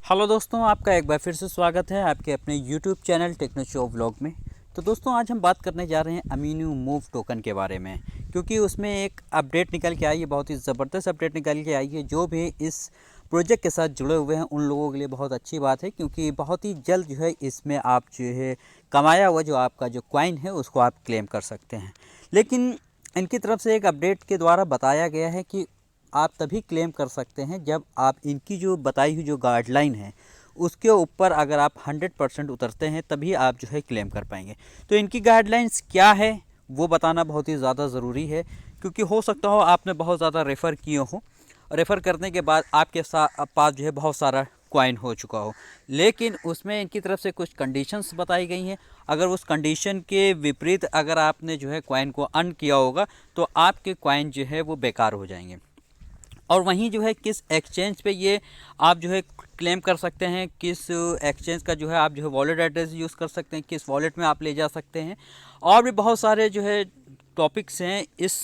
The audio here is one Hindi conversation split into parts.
हेलो दोस्तों, आपका एक बार फिर से स्वागत है आपके अपने YouTube channel techno show vlog में। तो दोस्तों, आज हम बात करने जा रहे हैं अमीनो मूव टोकन के बारे में, क्योंकि उसमें एक अपडेट निकल के आई है, बहुत ही ज़बरदस्त अपडेट निकल के आई है। जो भी इस प्रोजेक्ट के साथ जुड़े हुए हैं उन लोगों के लिए बहुत अच्छी बात है, क्योंकि बहुत ही जल्द जो है इसमें आप जो है कमाया हुआ जो आपका जो कॉइन है उसको आप क्लेम कर सकते हैं। लेकिन इनकी तरफ से एक अपडेट के द्वारा बताया गया है कि आप तभी क्लेम कर सकते हैं जब आप इनकी जो बताई हुई जो गाइडलाइन है उसके ऊपर अगर आप 100% उतरते हैं, तभी आप जो है क्लेम कर पाएंगे। तो इनकी गाइडलाइंस क्या है वो बताना बहुत ही ज़्यादा ज़रूरी है, क्योंकि हो सकता हो आपने बहुत ज़्यादा रेफ़र किए हो, रेफ़र करने के बाद आपके पास जो है बहुत सारा कॉइन हो चुका हो, लेकिन उसमें इनकी तरफ से कुछ कंडीशंस बताई गई हैं। अगर उस कंडीशन के विपरीत अगर आपने जो है कॉइन को अर्न किया होगा तो आपके कॉइन जो है वो बेकार हो जाएंगे। और वहीं जो है किस एक्सचेंज पे ये आप जो है क्लेम कर सकते हैं, किस एक्सचेंज का जो है आप जो है वॉलेट एड्रेस यूज़ कर सकते हैं, किस वॉलेट में आप ले जा सकते हैं, और भी बहुत सारे जो है टॉपिक्स हैं इस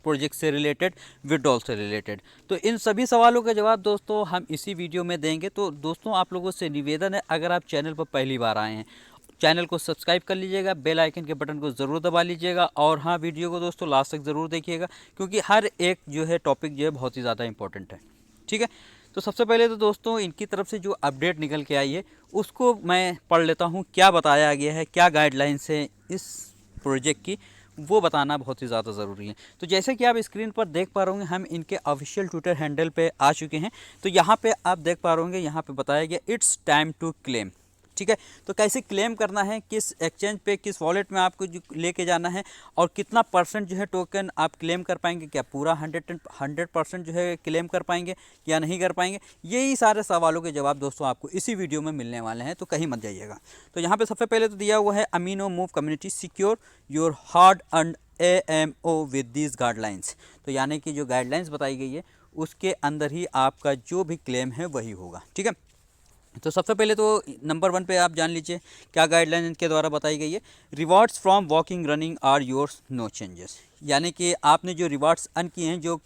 प्रोजेक्ट से रिलेटेड, विड्रॉल से रिलेटेड। तो इन सभी सवालों का जवाब दोस्तों हम इसी वीडियो में देंगे। तो दोस्तों, आप लोगों से निवेदन है, अगर आप चैनल पर पहली बार आए हैं, चैनल को सब्सक्राइब कर लीजिएगा, बेल आइकन के बटन को ज़रूर दबा लीजिएगा, और हाँ, वीडियो को दोस्तों लास्ट तक ज़रूर देखिएगा, क्योंकि हर एक जो है टॉपिक जो है बहुत ही ज़्यादा इंपॉर्टेंट है। ठीक है, तो सबसे पहले तो दोस्तों इनकी तरफ से जो अपडेट निकल के आई है उसको मैं पढ़ लेता हूँ। क्या बताया गया है, क्या गाइडलाइंस है इस प्रोजेक्ट की, वो बताना बहुत ही ज़्यादा ज़रूरी है। तो जैसे कि आप स्क्रीन पर देख पा रहे होंगे, हम इनके ऑफिशियल ट्विटर हैंडल पे आ चुके हैं। तो यहाँ पे आप देख पा रहे होंगे, यहाँ पे बताया गया इट्स टाइम टू क्लेम। ठीक है, तो कैसे क्लेम करना है, किस एक्सचेंज पे, किस वॉलेट में आपको जो लेके जाना है, और कितना परसेंट जो है टोकन आप क्लेम कर पाएंगे, क्या पूरा 100% जो है क्लेम कर पाएंगे या नहीं कर पाएंगे, यही सारे सवालों के जवाब दोस्तों आपको इसी वीडियो में मिलने वाले हैं, तो कहीं मत जाइएगा। तो यहाँ पे सबसे पहले तो दिया हुआ है amino move community secure your hard earned AMO with these guidelines. तो यानी कि जो गाइडलाइंस बताई गई है उसके अंदर ही आपका जो भी क्लेम है वही होगा। ठीक है, तो सबसे पहले तो नंबर 1 पे आप जान लीजिए क्या गाइडलाइन इनके द्वारा बताई गई है। Rewards from walking running are yours, no changes. यानी कि आपने जो रिवार्ड्स अर्न किए हैं, जो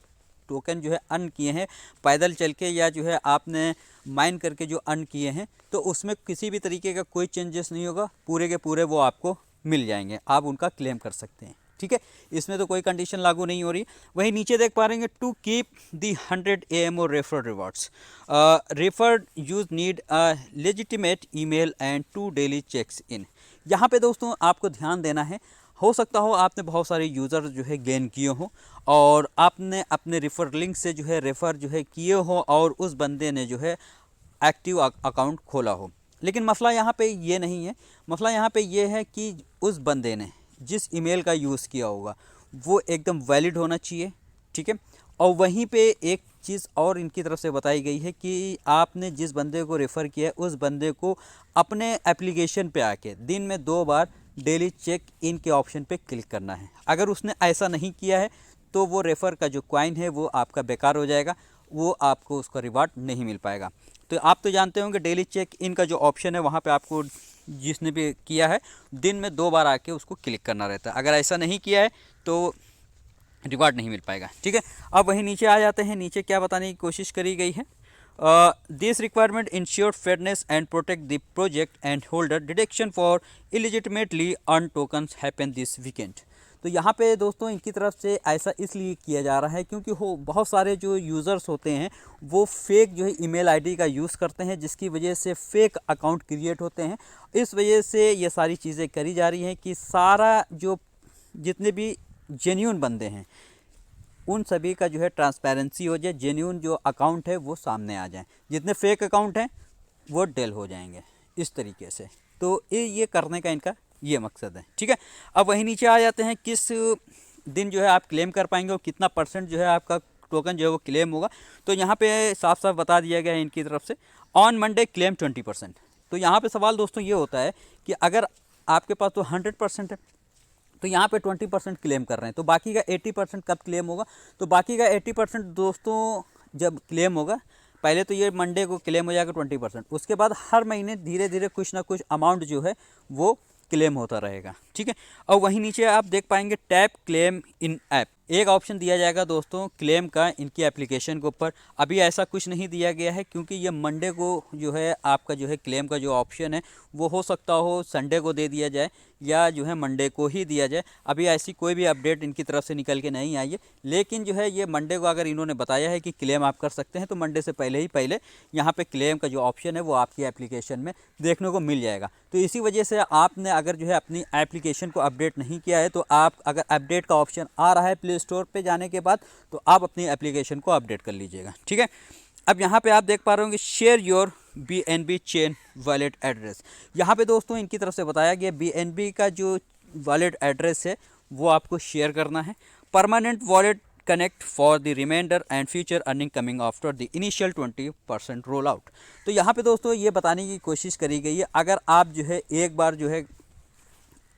टोकन जो है अर्न किए हैं पैदल चल के या जो है आपने माइन करके जो अर्न किए हैं, तो उसमें किसी भी तरीके का कोई चेंजेस नहीं होगा, पूरे के पूरे वो आपको मिल जाएंगे, आप उनका क्लेम कर सकते हैं। ठीक है, इसमें तो कोई कंडीशन लागू नहीं हो रही। वहीं नीचे देख पा रहे हैं, to keep the 100 AMO refer rewards, refer use need a legitimate email and 2 daily checks in. यहाँ पे दोस्तों आपको ध्यान देना है, हो सकता हो आपने बहुत सारे यूज़र जो है गेन किए हो और आपने अपने रेफर लिंक से जो है रेफ़र जो है किए हो और उस बंदे ने जो है एक्टिव अकाउंट खोला हो। लेकिन मसला यहाँ पे ये नहीं है, मसला यहाँ पे ये है कि उस बंदे ने जिस ईमेल का यूज़ किया होगा वो एकदम वैलिड होना चाहिए। ठीक है, और वहीं पे एक चीज़ और इनकी तरफ से बताई गई है कि आपने जिस बंदे को रेफ़र किया है उस बंदे को अपने एप्लीकेशन पे आके दिन में 2 बार डेली चेक इन के ऑप्शन पे क्लिक करना है। अगर उसने ऐसा नहीं किया है तो वो रेफ़र का जो कॉइन है वो आपका बेकार हो जाएगा, वो आपको उसका रिवार्ड नहीं मिल पाएगा। तो आप तो जानते होंगे डेली चेक इन का जो ऑप्शन है वहाँ पे आपको जिसने भी किया है दिन में 2 बार आके उसको क्लिक करना रहता है। अगर ऐसा नहीं किया है तो रिवार्ड नहीं मिल पाएगा। ठीक है, अब वहीं नीचे आ जाते हैं। नीचे क्या बताने की कोशिश करी गई है, this requirement ensure fairness and protect the project and holder, deduction for illegitimately earn tokens happen this weekend. तो यहाँ पे दोस्तों इनकी तरफ से ऐसा इसलिए किया जा रहा है क्योंकि हो बहुत सारे जो यूज़र्स होते हैं वो फेक जो है ईमेल आईडी का यूज़ करते हैं, जिसकी वजह से फेक अकाउंट क्रिएट होते हैं। इस वजह से ये सारी चीज़ें करी जा रही हैं कि सारा जो जितने भी जेन्यून बंदे हैं उन सभी का जो है ट्रांसपेरेंसी हो जाए, जेन्यून जो अकाउंट है वो सामने आ जाए, जितने फेक अकाउंट हैं वो डेल हो जाएंगे इस तरीके से। तो ये करने का इनका ये मकसद है। ठीक है, अब वहीं नीचे आ जाते हैं, किस दिन जो है आप क्लेम कर पाएंगे और कितना परसेंट जो है आपका टोकन जो है वो क्लेम होगा। तो यहाँ पे साफ साफ बता दिया गया है इनकी तरफ से, ऑन मंडे क्लेम 20%। तो यहाँ पे सवाल दोस्तों ये होता है कि अगर आपके पास तो 100% है तो यहाँ पे 20% क्लेम कर रहे हैं, तो बाकी का 80% कब क्लेम होगा। तो बाकी का 80% दोस्तों जब क्लेम होगा, पहले तो ये मंडे को क्लेम हो जाएगा 20%, उसके बाद हर महीने धीरे धीरे कुछ ना कुछ अमाउंट जो है वो क्लेम होता रहेगा। ठीक है, और वहीं नीचे आप देख पाएंगे टैप क्लेम इन ऐप, एक ऑप्शन दिया जाएगा दोस्तों क्लेम का इनकी एप्लीकेशन के ऊपर। अभी ऐसा कुछ नहीं दिया गया है क्योंकि ये मंडे को जो है आपका जो है क्लेम का जो ऑप्शन है वो हो सकता हो संडे को दे दिया जाए या जो है मंडे को ही दिया जाए। अभी ऐसी कोई भी अपडेट इनकी तरफ से निकल के नहीं आई है, लेकिन जो है ये मंडे को अगर इन्होंने बताया है कि क्लेम आप कर सकते हैं तो मंडे से पहले यहाँ पे क्लेम का जो ऑप्शन है वो आपकी एप्लीकेशन में देखने को मिल जाएगा। तो इसी वजह से आपने अगर जो है अपनी एप्लीकेशन को अपडेट नहीं किया है तो आप अगर अपडेट का ऑप्शन आ रहा है प्ले स्टोर पे जाने के बाद तो आप अपनी एप्लीकेशन को अपडेट कर लीजिएगा, ठीक है। अब यहाँ पे आप देख पा रहे होंगे share your BNB chain wallet address. यहाँ पे दोस्तों इनकी तरफ से बताया गया BNB का जो वॉलेट एड्रेस है वो आपको शेयर करना है। Permanent wallet connect for the reminder and future earning coming after the initial 20% roll out. तो यहाँ पे दोस्तों ये बताने की कोशिश करी गई है अगर आप जो है एक बार जो है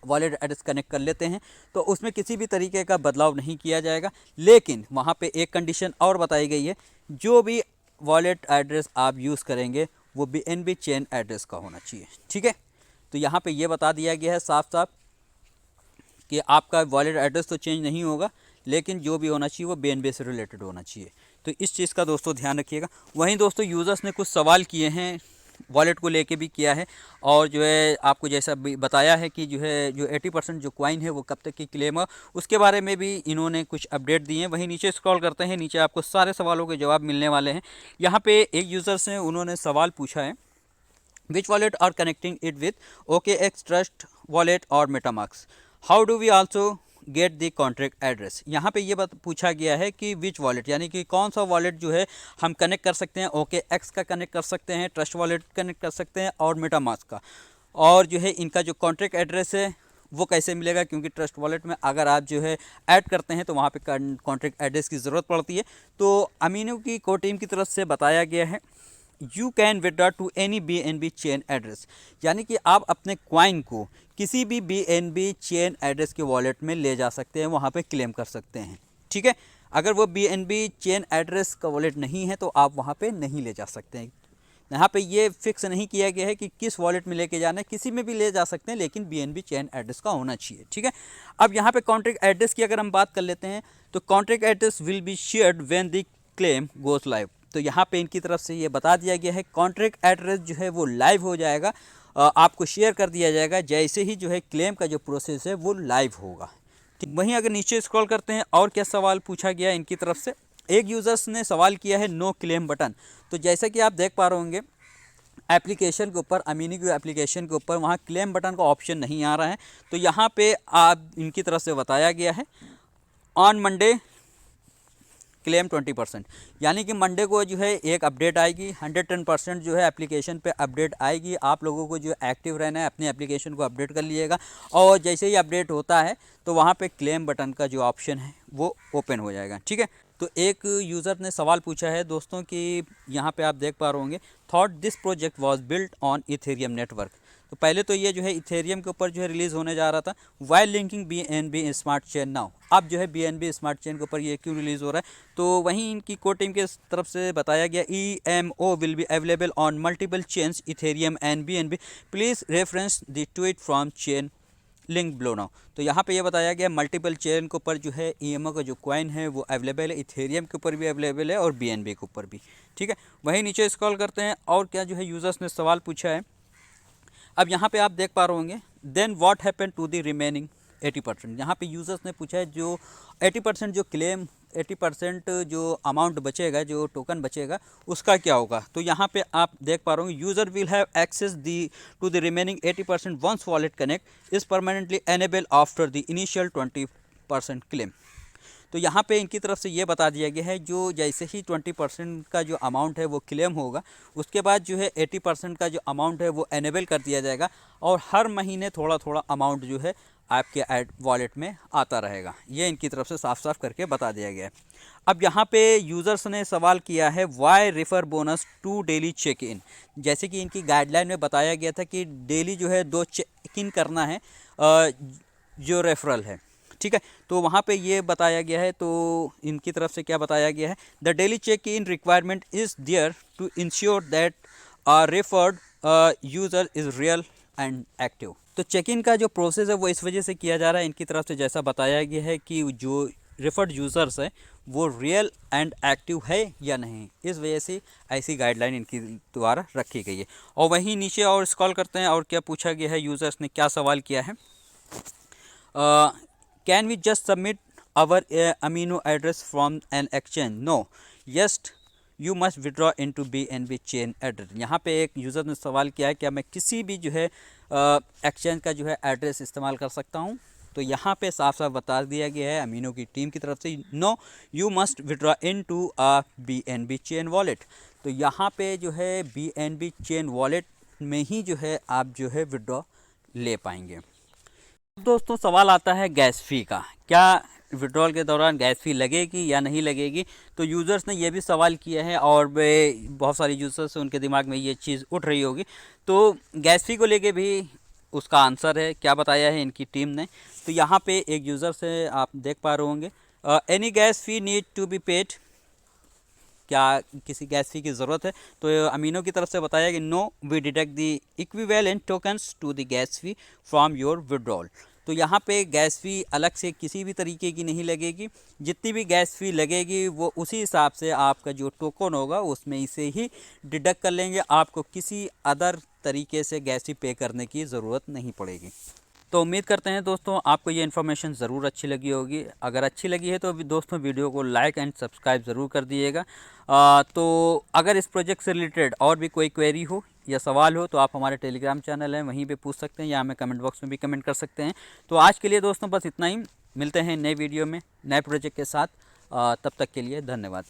वॉलेट एड्रेस कनेक्ट कर लेते हैं तो उसमें किसी भी तरीके का बदलाव नहीं किया जाएगा, लेकिन वहाँ पे एक कंडीशन और बताई गई है, जो भी वॉलेट एड्रेस आप यूज़ करेंगे वो BNB चेन एड्रेस का होना चाहिए, ठीक है। तो यहाँ पे ये बता दिया गया है साफ साफ कि आपका वॉलेट एड्रेस तो चेंज नहीं होगा, लेकिन जो भी होना चाहिए वो BNB से रिलेटेड होना चाहिए। तो इस चीज़ का दोस्तों ध्यान रखिएगा। वहीं दोस्तों यूज़र्स ने कुछ सवाल किए हैं, वॉलेट को लेके भी किया है, और जो है आपको जैसा बताया है कि जो है जो 80% जो कॉइन है वो कब तक की क्लेम है उसके बारे में भी इन्होंने कुछ अपडेट दिए हैं। वहीं नीचे स्क्रॉल करते हैं, नीचे आपको सारे सवालों के जवाब मिलने वाले हैं। यहाँ पे एक यूज़र्स ने उन्होंने सवाल पूछा है, which wallet are connecting it with OKX trust wallet और MetaMask, how do we also get the contract address. यहाँ पे ये बात पूछा गया है कि विच वॉलेट यानी कि कौन सा वॉलेट जो है हम कनेक्ट कर सकते हैं, OKX का कनेक्ट कर सकते हैं, ट्रस्ट वॉलेट कनेक्ट कर सकते हैं और मेटामास्क का, और जो है इनका जो कॉन्ट्रैक्ट एड्रेस है वो कैसे मिलेगा, क्योंकि ट्रस्ट वॉलेट में अगर आप जो है ऐड करते हैं तो वहाँ पे कॉन्ट्रैक्ट एड्रेस की ज़रूरत पड़ती है। तो अमीनो की कोर टीम की तरफ से बताया गया है you can withdraw to any BNB chain address, यानी कि आप अपने क्वाइन को किसी भी BNB चेन एड्रेस के वॉलेट में ले जा सकते हैं, वहाँ पे क्लेम कर सकते हैं, ठीक है। अगर वो BNB चेन एड्रेस का वॉलेट नहीं है तो आप वहाँ पे नहीं ले जा सकते हैं। यहाँ पे ये फिक्स नहीं किया गया है कि किस वॉलेट में लेके जाना है, किसी में भी ले जा सकते हैं, लेकिन BNB चेन एड्रेस का होना चाहिए, ठीक है। अब यहाँ पे कॉन्ट्रैक्ट एड्रेस की अगर हम बात कर लेते हैं तो contract address will be shared when the claim goes live. तो यहाँ पे इनकी तरफ से ये बता दिया गया है कॉन्ट्रैक्ट एड्रेस जो है वो लाइव हो जाएगा, आपको शेयर कर दिया जाएगा जैसे ही जो है क्लेम का जो प्रोसेस है वो लाइव होगा। वहीं अगर नीचे स्क्रॉल करते हैं और क्या सवाल पूछा गया इनकी तरफ से, एक यूज़र्स ने सवाल किया है नो क्लेम बटन। तो जैसा कि आप देख पा रहे होंगे एप्लीकेशन के ऊपर, अमीनी की एप्लीकेशन के ऊपर वहाँ क्लेम बटन का ऑप्शन नहीं आ रहा है। तो यहाँ पे आप इनकी तरफ से बताया गया है ऑन मंडे क्लेम 20%, यानी कि मंडे को जो है एक अपडेट आएगी, 110% जो है एप्लीकेशन पे अपडेट आएगी। आप लोगों को जो एक्टिव रहना है अपने एप्लीकेशन को अपडेट कर लीजिएगा, और जैसे ही अपडेट होता है तो वहाँ पे क्लेम बटन का जो ऑप्शन है वो ओपन हो जाएगा, ठीक है। तो एक यूज़र ने सवाल पूछा है दोस्तों कि यहाँ पे आप देख पा रहे होंगे thought this project was built on Ethereum network. तो पहले तो ये जो है इथेरियम के ऊपर जो है रिलीज़ होने जा रहा था, while linking BNB smart chain now. अब जो है BNB स्मार्ट चेन के ऊपर ये क्यों रिलीज़ हो रहा है, तो वहीं इनकी कोर टीम के तरफ से बताया गया EMO will be available on multiple chains Ethereum and BNB, please reference the tweet from chain link blow now. तो यहाँ पे ये बताया गया मल्टीपल चेन के ऊपर जो है EMO का जो कॉइन है वो अवेलेबल है, इथेरियम के ऊपर भी अवेलेबल है और BNB के ऊपर भी, ठीक है। वहीं नीचे स्क्रॉल करते हैं और क्या जो है यूज़र्स ने सवाल पूछा है। अब यहाँ पे आप देख पा रहे होंगे then what happen to the remaining 80%। यहाँ पे यूज़र्स ने पूछा है जो 80% जो क्लेम 80% जो अमाउंट बचेगा, जो टोकन बचेगा उसका क्या होगा। तो यहाँ पे आप देख पा रहे होंगे user will have access the to the remaining 80% once wallet connect is permanently enable after the initial 20% claim. तो यहाँ पे इनकी तरफ से ये बता दिया गया है जो जैसे ही 20% का जो अमाउंट है वो क्लेम होगा उसके बाद जो है 80% का जो अमाउंट है वो एनेबल कर दिया जाएगा, और हर महीने थोड़ा थोड़ा अमाउंट जो है आपके वॉलेट में आता रहेगा। ये इनकी तरफ से साफ साफ करके बता दिया गया है। अब यहाँ पे यूज़र्स ने सवाल किया है why refer bonus to daily check in. जैसे कि इनकी गाइडलाइन में बताया गया था कि डेली जो है 2 चेक इन करना है जो रेफरल है, ठीक है। तो वहाँ पे ये बताया गया है, तो इनकी तरफ से क्या बताया गया है, the daily check in requirement is there to ensure that referred user is real and active. तो चेक इन का जो प्रोसेस है वो इस वजह से किया जा रहा है इनकी तरफ से, जैसा बताया गया है कि जो रेफर्ड यूज़र्स है वो रियल एंड एक्टिव है या नहीं, इस वजह से ऐसी गाइडलाइन इनकी द्वारा रखी गई है। और वहीं नीचे और स्क्रॉल करते हैं और क्या पूछा गया है, यूज़र्स ने क्या सवाल किया है, can we just submit our amino address from an exchange, no, yes you must withdraw into BNB chain address. यहाँ पे एक यूज़र ने सवाल किया है क्या मैं किसी भी जो है एक्सचेंज का जो है एड्रेस इस्तेमाल कर सकता हूँ। तो यहाँ पे साफ साफ बता दिया गया है अमीनो की टीम की तरफ से, no you must withdraw into BNB chain wallet. तो यहाँ पे जो है BNB चेन वॉलेट में ही जो है आप जो है विड्रॉ ले पाएंगे। दोस्तों सवाल आता है गैस फ़ी का, क्या विड्रॉल के दौरान गैस फ़ी लगेगी या नहीं लगेगी। तो यूज़र्स ने ये भी सवाल किया है और बहुत सारे यूज़र्स उनके दिमाग में ये चीज़ उठ रही होगी। तो गैस फ़ी को लेके भी उसका आंसर है, क्या बताया है इनकी टीम ने। तो यहाँ पे एक यूज़र से आप देख पा रहे होंगे, any gas fee need to be paid, क्या किसी गैस फ़ी की ज़रूरत है। तो अमीनो की तरफ से बताया कि no we deduct the equivalent tokens to the gas fee from your withdrawal. तो यहाँ पे गैस फ़ी अलग से किसी भी तरीके की नहीं लगेगी, जितनी भी गैस फ़ी लगेगी वो उसी हिसाब से आपका जो टोकन होगा उसमें इसे ही डिडक्ट कर लेंगे, आपको किसी अदर तरीके से गैस फ़ी पे करने की ज़रूरत नहीं पड़ेगी। तो उम्मीद करते हैं दोस्तों आपको ये इन्फॉर्मेशन ज़रूर अच्छी लगी होगी। अगर अच्छी लगी है तो दोस्तों वीडियो को लाइक एंड सब्सक्राइब ज़रूर कर दिएगा। तो अगर इस प्रोजेक्ट से रिलेटेड और भी कोई क्वेरी हो या सवाल हो तो आप हमारे टेलीग्राम चैनल है वहीं पे पूछ सकते हैं या हमें कमेंट बॉक्स में भी कमेंट कर सकते हैं। तो आज के लिए दोस्तों बस इतना ही, मिलते हैं नए वीडियो में नए प्रोजेक्ट के साथ। तब तक के लिए धन्यवाद।